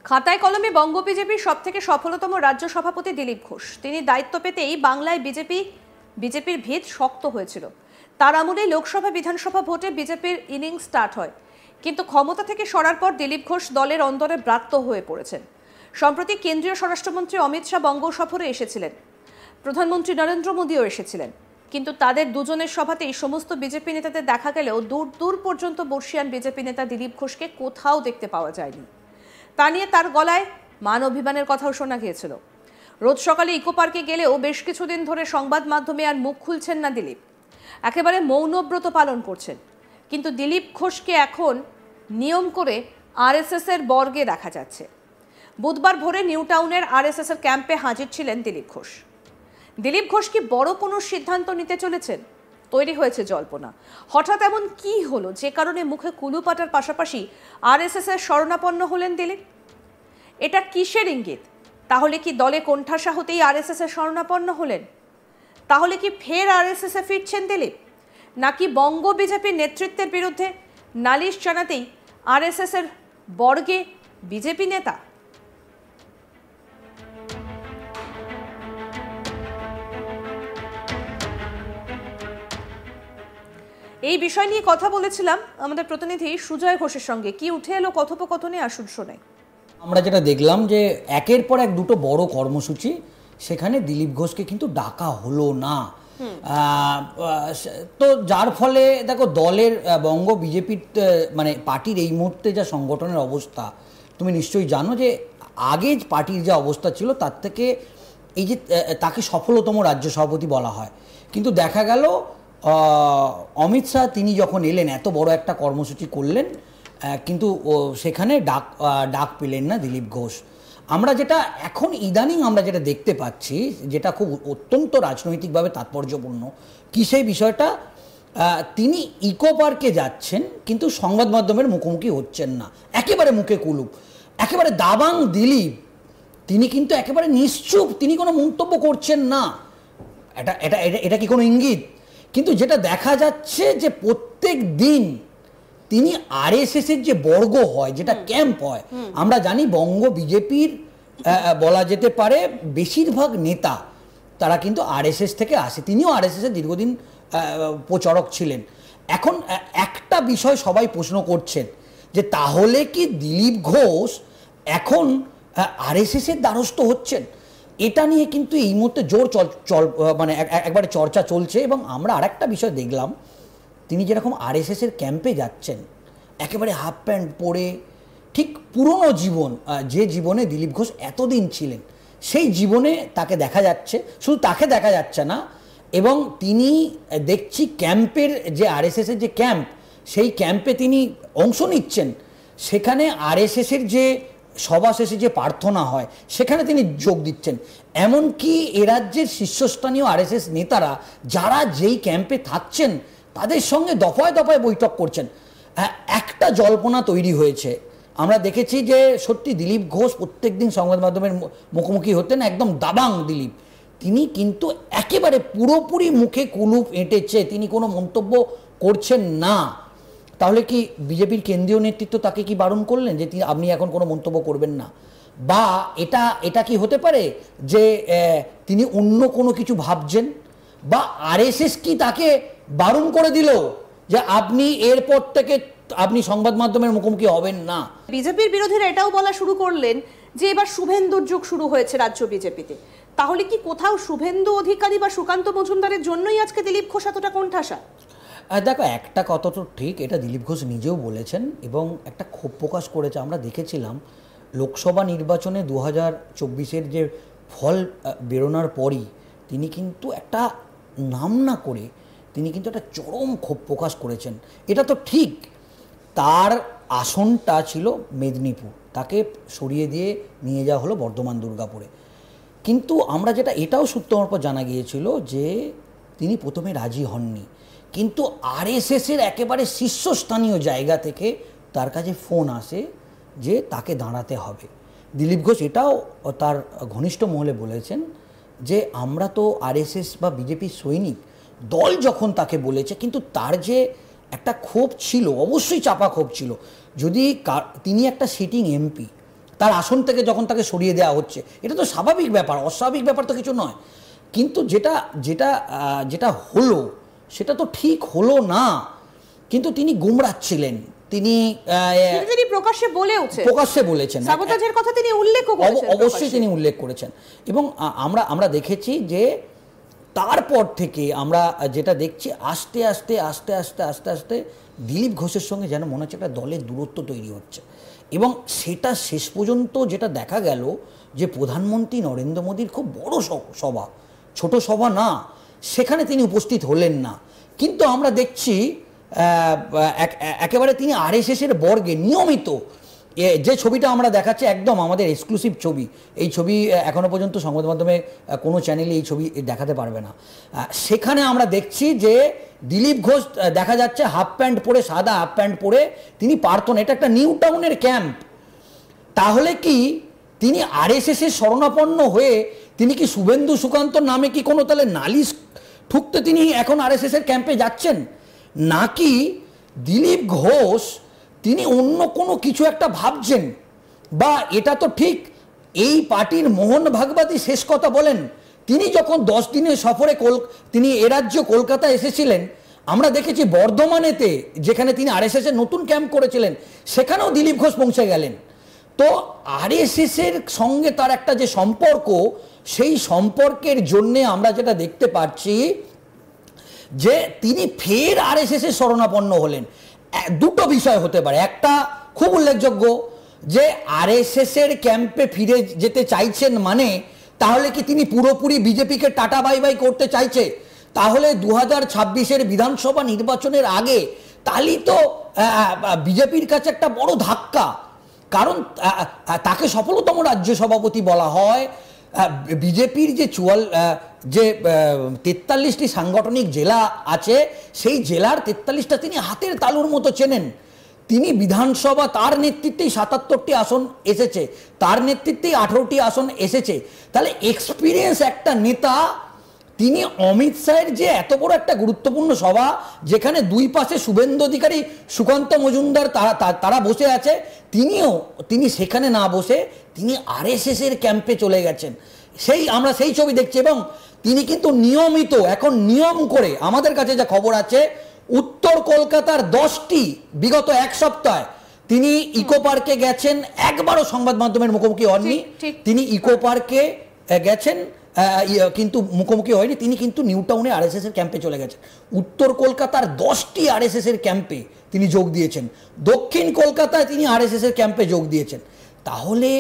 খাতায় কলমে বঙ্গ বিজেপির সবথেকে সফলতম রাজ্য সভাপতি দিলীপ ঘোষ। তিনি দায়িত্ব পেতেই বাংলায় বিজেপির ভিত শক্ত হয়েছিল। তার আমলেই লোকসভা বিধানসভা ভোটে বিজেপির ইনিংস স্টার্ট হয়। কিন্তু ক্ষমতা থেকে সরার পর দিলীপ ঘোষ দলের অন্দরে ব্রাত্য হয়ে পড়েছেন। সম্প্রতি কেন্দ্রীয় স্বরাষ্ট্রমন্ত্রী অমিত শাহ বঙ্গ সফরে এসেছিলেন, প্রধানমন্ত্রী নরেন্দ্র মোদীও এসেছিলেন। কিন্তু তাদের দুজনের সভাতেই সমস্ত বিজেপি নেতাদের দেখা গেলেও দূর দূর পর্যন্ত বর্ষিয়ান বিজেপি নেতা দিলীপ ঘোষকে কোথাও দেখতে পাওয়া যায়নি। তা নিয়ে তার গলায় মান অভিমানের কথাও শোনা গিয়েছিল। রোজ সকালে ইকো পার্কে গেলেও বেশ কিছুদিন ধরে সংবাদ মাধ্যমে আর মুখ খুলছেন না দিলীপ, একেবারে মৌনব্রত পালন করছেন। কিন্তু দিলীপ ঘোষকে এখন নিয়ম করে আরএসএস এর বর্গে দেখা যাচ্ছে। বুধবার ভোরে নিউ টাউনের আরএসএস এর ক্যাম্পে হাজির ছিলেন দিলীপ ঘোষ। দিলীপ ঘোষ কি বড় কোনো সিদ্ধান্ত নিতে চলেছেন? তৈরি হয়েছে জল্পনা। হঠাৎ এমন কি হলো যে কারণে মুখে কুলুপাটার পাশাপাশি আরএসএস এর শরণাপন্ন হলেন দিলীপ? এটা কিসের ইঙ্গিত? তাহলে কি দলে কোণঠাসা হতেই আরএসএস এর শরণাপন্ন হলেন? তাহলে কি ফের আরএসএস এ ফিরছেন দিলীপ? নাকি বঙ্গ বিজেপির নেতৃত্বের বিরুদ্ধে নালিশ জানাতেই আরএসএস এর বর্গে বিজেপি নেতা? এই বিষয় নিয়ে কথা বলেছিলাম আমাদের প্রতিনিধি সুজয় ঘোষের সঙ্গে। কি উঠে এলো কথোপকথনে, আসুন শোনাই। আমরা যেটা দেখলাম যে একের পর এক দুটো বড় কর্মসূচি, সেখানে দিলীপ ঘোষকে কিন্তু ডাকা হলো না। তো যার ফলে দেখো দলের বঙ্গ বিজেপির মানে পার্টির এই মুহূর্তে যা সংগঠনের অবস্থা, তুমি নিশ্চয়ই জানো যে আগে পার্টির যে অবস্থা ছিল তার থেকে এই যে তাকে সফলতম রাজ্য সভাপতি বলা হয়, কিন্তু দেখা গেল অমিত শাহ তিনি যখন এলেন এত বড় একটা কর্মসূচি করলেন, কিন্তু সেখানে ডাক পেলেন না দিলীপ ঘোষ। আমরা যেটা এখন ইদানিং আমরা যেটা দেখতে পাচ্ছি, যেটা খুব অত্যন্ত রাজনৈতিকভাবে তাৎপর্যপূর্ণ, কি সেই বিষয়টা, তিনি ইকো পার্কে যাচ্ছেন কিন্তু সংবাদ মাধ্যমের মুখোমুখি হচ্ছেন না, একেবারে মুখে কুলুপ, একেবারে দাবাং দিলীপ। তিনি কিন্তু একেবারে নিশ্চুপ, তিনি কোনো মন্তব্য করছেন না। এটা এটা এটা কি কোনো ইঙ্গিত? কিন্তু যেটা দেখা যাচ্ছে যে প্রত্যেক দিন তিনি আরএসএস এর যে বর্গ হয়, যেটা ক্যাম্প হয়, আমরা জানি বঙ্গ বিজেপির বলা যেতে পারে বেশিরভাগ নেতা তারা কিন্তু আরএসএস থেকে আসে। তিনিও আরএসএস এর দীর্ঘদিন প্রচারক ছিলেন। এখন একটা বিষয় সবাই প্রশ্ন করছেন যে তাহলে কি দিলীপ ঘোষ এখন আরএসএস এর দ্বারস্থ হচ্ছেন? এটা নিয়ে কিন্তু এই মুহূর্তে জোর মানে একবারে চর্চা চলছে। এবং আমরা আরেকটা বিষয় দেখলাম, তিনি যেরকম আরএসএস এর ক্যাম্পে যাচ্ছেন একেবারে হাফ প্যান্ট পরে, ঠিক পুরনো জীবন, যে জীবনে দিলীপ ঘোষ এতদিন ছিলেন সেই জীবনে তাকে দেখা যাচ্ছে। শুধু তাকে দেখা যাচ্ছে না, এবং তিনি দেখছি ক্যাম্পের যে আরএসএস এর যে ক্যাম্প, সেই ক্যাম্পে তিনি অংশ নিচ্ছেন। সেখানে আরএসএস এর যে সভা শেষে যে প্রার্থনা হয় সেখানে তিনি যোগ দিচ্ছেন। এমনকি এ রাজ্যের শীর্ষস্থানীয় আরএসএস নেতারা যারা যেই ক্যাম্পে থাকছেন তাদের সঙ্গে দফায় দফায় বৈঠক করছেন। একটা জল্পনা তৈরি হয়েছে। আমরা দেখেছি যে সত্যি দিলীপ ঘোষ প্রত্যেক দিন সংবাদ মাধ্যমের মুখোমুখি হতেন, একদম দাবাং দিলীপ। তিনি কিন্তু একেবারে পুরোপুরি মুখে কুলুপ এঁটেছে, তিনি কোনো মন্তব্য করছেন না। তাহলে কি বিজেপির কেন্দ্রীয় নেতৃত্ব তাকে কি বারণ করলেন যে আপনি এখন কোনো মন্তব্য করবেন না? বা এটা কি হতে পারে যে তিনি অন্য কোনো কিছু ভাবছেন? বা আরএসএস কি তাকে বারণ করে দিল যে আপনি এরপর থেকে আপনি সংবাদ মাধ্যমের মুখোমুখি হবেন না? বিজেপির বিরোধীরা এটাও বলা শুরু করলেন যে এবার শুভেন্দুর যুগ শুরু হয়েছে রাজ্য বিজেপিতে। তাহলে কি কোথাও শুভেন্দু অধিকারী বা সুকান্ত মজুমদারের জন্যই আজকে দিলীপ ঘোষ এতটা কোণঠাসা? দেখো, একটা কথা তো ঠিক, এটা দিলীপ ঘোষ নিজেও বলেছেন এবং একটা ক্ষোভ প্রকাশ করেছে। আমরা দেখেছিলাম লোকসভা নির্বাচনে 2024-এর যে ফল বেরোনোর পরই তিনি কিন্তু একটা নাম না করে তিনি কিন্তু একটা চরম ক্ষোভ প্রকাশ করেছেন। এটা তো ঠিক, তার আসনটা ছিল মেদিনীপুর, তাকে সরিয়ে দিয়ে নিয়ে যাওয়া হলো বর্ধমান দুর্গাপুরে। কিন্তু আমরা যেটা এটাও সূত্র মারফত জানা গিয়েছিল যে তিনি প্রথমে রাজি হননি, কিন্তু আরএসএসের একেবারে শীর্ষস্থানীয় জায়গা থেকে তার কাছে ফোন আসে যে তাকে দাঁড়াতে হবে। দিলীপ ঘোষ এটাও তার ঘনিষ্ঠ মহলে বলেছেন যে আমরা তো আরএসএস বা বিজেপির সৈনিক, দল যখন তাকে বলেছে, কিন্তু তার যে একটা ক্ষোভ ছিল, অবশ্যই চাপা ক্ষোভ ছিল। যদি তিনি একটা সিটিং এমপি, তার আসন থেকে যখন তাকে সরিয়ে দেওয়া হচ্ছে, এটা তো স্বাভাবিক ব্যাপার, অস্বাভাবিক ব্যাপার তো কিছু নয়। কিন্তু যেটা যেটা যেটা হলো সেটা তো ঠিক হলো না। কিন্তু তিনি গুমরাচ্ছিলেন, তিনি তিনি প্রকাশ্যে বলেছেন, সাবোতাজের কথা তিনি উল্লেখ করেছেন, অবশ্যই তিনি উল্লেখ করেছেন। এবং আমরা দেখেছি যে তারপর থেকে আমরা যেটা দেখছি, আস্তে আস্তে আস্তে আস্তে আস্তে আস্তে দিলীপ ঘোষের সঙ্গে যেন মনে হচ্ছে একটা দলের দূরত্ব তৈরি হচ্ছে। এবং সেটা শেষ পর্যন্ত যেটা দেখা গেল যে প্রধানমন্ত্রী নরেন্দ্র মোদীর খুব বড় সভা, ছোট সভা না, সেখানে তিনি উপস্থিত হলেন না। কিন্তু আমরা দেখছি একেবারে তিনি আরএসএসের বর্গে নিয়মিত, যে ছবিটা আমরা দেখাচ্ছি একদম আমাদের এক্সক্লুসিভ ছবি, এই ছবি এখনো পর্যন্ত সংবাদ মাধ্যমে কোনো চ্যানেলে এই ছবি দেখাতে পারবে না। সেখানে আমরা দেখছি যে দিলীপ ঘোষ দেখা যাচ্ছে হাফ প্যান্ট পরে, সাদা হাফ প্যান্ট পরে তিনি পারতেন, এটা একটা নিউ টাউনের ক্যাম্প। তাহলে কি তিনি আরএসএসের শরণাপন্ন হয়ে তিনি কি শুভেন্দু সুকান্তর নামে কি কোনো তাহলে নালিশ ঠুকতে তিনি এখন আরএসএসের ক্যাম্পে যাচ্ছেন, নাকি দিলীপ ঘোষ তিনি অন্য কোনো কিছু একটা ভাবছেন? বা এটা তো ঠিক, এই পার্টির মোহন ভাগবতী শেষ কথা বলেন, তিনি যখন 10 দিনের সফরে তিনি এ রাজ্য কলকাতায় এসেছিলেন, আমরা দেখেছি বর্ধমানেতে যেখানে তিনি আরএসএসের নতুন ক্যাম্প করেছিলেন, সেখানেও দিলীপ ঘোষ পৌঁছে গেলেন। তো আরএসএসের সঙ্গে তার একটা যে সম্পর্ক, সেই সম্পর্কের জন্যে আমরা যেটা দেখতে পাচ্ছি যে তিনি ফের আরএসএসের শরণাপন্ন হলেন। দুটো বিষয় হতে পারে, একটা খুব উল্লেখযোগ্য যে আরএসএসের ক্যাম্পে ফিরে যেতে চাইছেন, মানে তাহলে কি তিনি পুরোপুরি বিজেপিকে টাটা বাই বাই করতে চাইছে? তাহলে 2026-এর বিধানসভা নির্বাচনের আগে তাহলেই তো বিজেপির কাছে একটা বড় ধাক্কা, কারণ তাকে সফলতম রাজ্য সভাপতি বলা হয়। বিজেপির যে 43টি সাংগঠনিক জেলা আছে, সেই জেলার 43টা তিনি হাতের তালুর মতো চেনেন। তিনি বিধানসভা, তার নেতৃত্বেই 77টি আসন এসেছে, তার নেতৃত্বেই 18টি আসন এসেছে। তাহলে এক্সপিরিয়েন্স একটা নেতা, তিনি অমিত শাহের যে এত বড় একটা গুরুত্বপূর্ণ সভা, যেখানে দুই পাশে শুভেন্দু অধিকারী, সুকান্ত মজুমদার তারা বসে আছে, তিনি সেখানে না বসে তিনি আরএসএসের ক্যাম্পে চলে গেছেন। আমরা সেই ছবি দেখছি। এবং তিনি কিন্তু নিয়মিত, এখন নিয়ম করে আমাদের কাছে যা খবর আছে, উত্তর কলকাতার 10টি বিগত এক সপ্তাহে তিনি ইকো পার্কে গেছেন, একবারও সংবাদ মাধ্যমের মুখোমুখি হননি। তিনি ইকো পার্কে গেছেন কিন্তু মুখোমুখি হয়নি, তিনি কিন্তু নিউ টাউনে আরএসএস এর ক্যাম্পে চলে গেছেন। উত্তর কলকাতার 10টি আরএসএস এর ক্যাম্পে তিনি যোগ দিয়েছেন, দক্ষিণ কলকাতায় তিনি আরএসএস এর ক্যাম্পে যোগ দিয়েছেন। তাহলে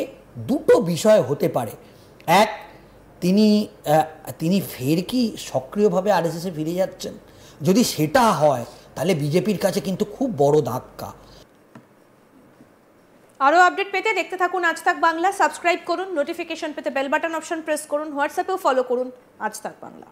দুটো বিষয় হতে পারে, এক, তিনি ফের কি সক্রিয়ভাবে আরএসএস এ ফিরে যাচ্ছেন? যদি সেটা হয় তাহলে বিজেপির কাছে কিন্তু খুব বড় ধাক্কা। আরও আপডেট পেতে দেখতে থাকুন আজ তাক বাংলা, সাবস্ক্রাইব করুন, নোটিফিকেশন পেতে বেল বাটন অপশন প্রেস করুন, হোয়াটসঅ্যাপেও ফলো করুন আজ তাক বাংলা।